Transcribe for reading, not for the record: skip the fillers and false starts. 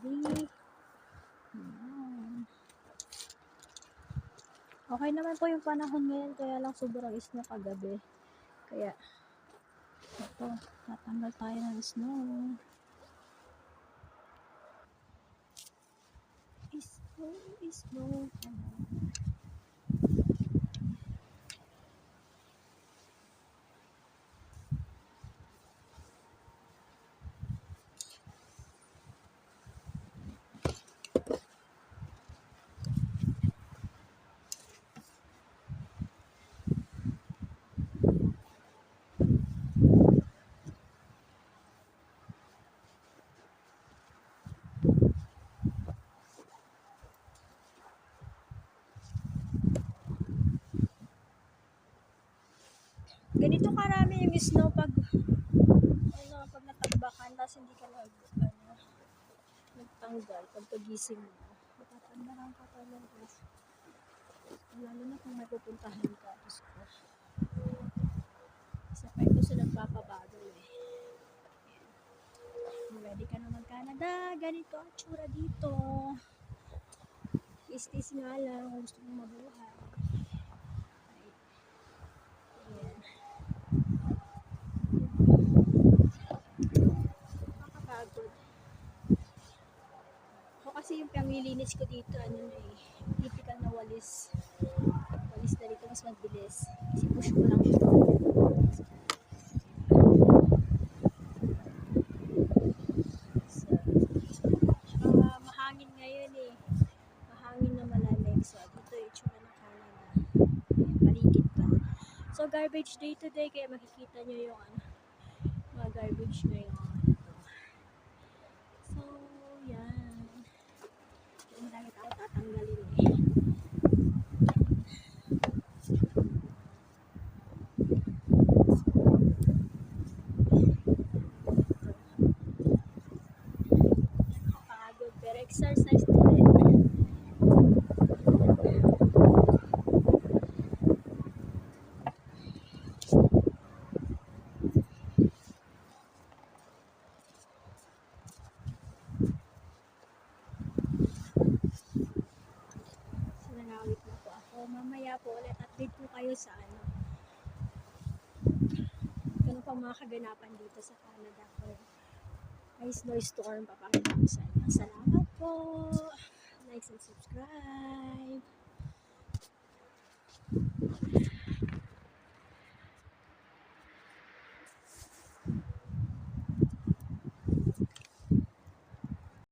ready. Ayan. Okay naman po yung panahon ngayon, kaya lang sobrang snow kagabi. Kaya, ito, tatanggal tayo ng snow. Snow. Ganito karami yung snow pag natagbakan, tapos hindi ka nagtanggal pagkagising mo. Matatandaan ka talaga. Lalo na kung may pupuntahan ka. Isa pa ito sa nagpapabago Ready ka na mag-Canada. Ganito ang tsura dito. Is nga lang kung gusto mong mabuhay. Ayan. Nakakapagod. Ako kasi yung panglilinis ko dito, typical na walis. Walis na dito, mas mabilis. Kasi push ko lang siya. Mahangin ngayon mahangin na malamig. So, dito yung tsura ng Canada. Paligid pa. So, garbage day today, kaya makikita nyo yung mga garbage ngayon. So, yan. Marami tayo tatanggalin Pagod, pero exercise na rin. Sinangawit na po ako. Mamaya po ulit update po kayo sa ganun pa mga kaganapan dito sa Canada ko. May snowstorm, papakita ko sa inyo. Salamat po. Like and subscribe.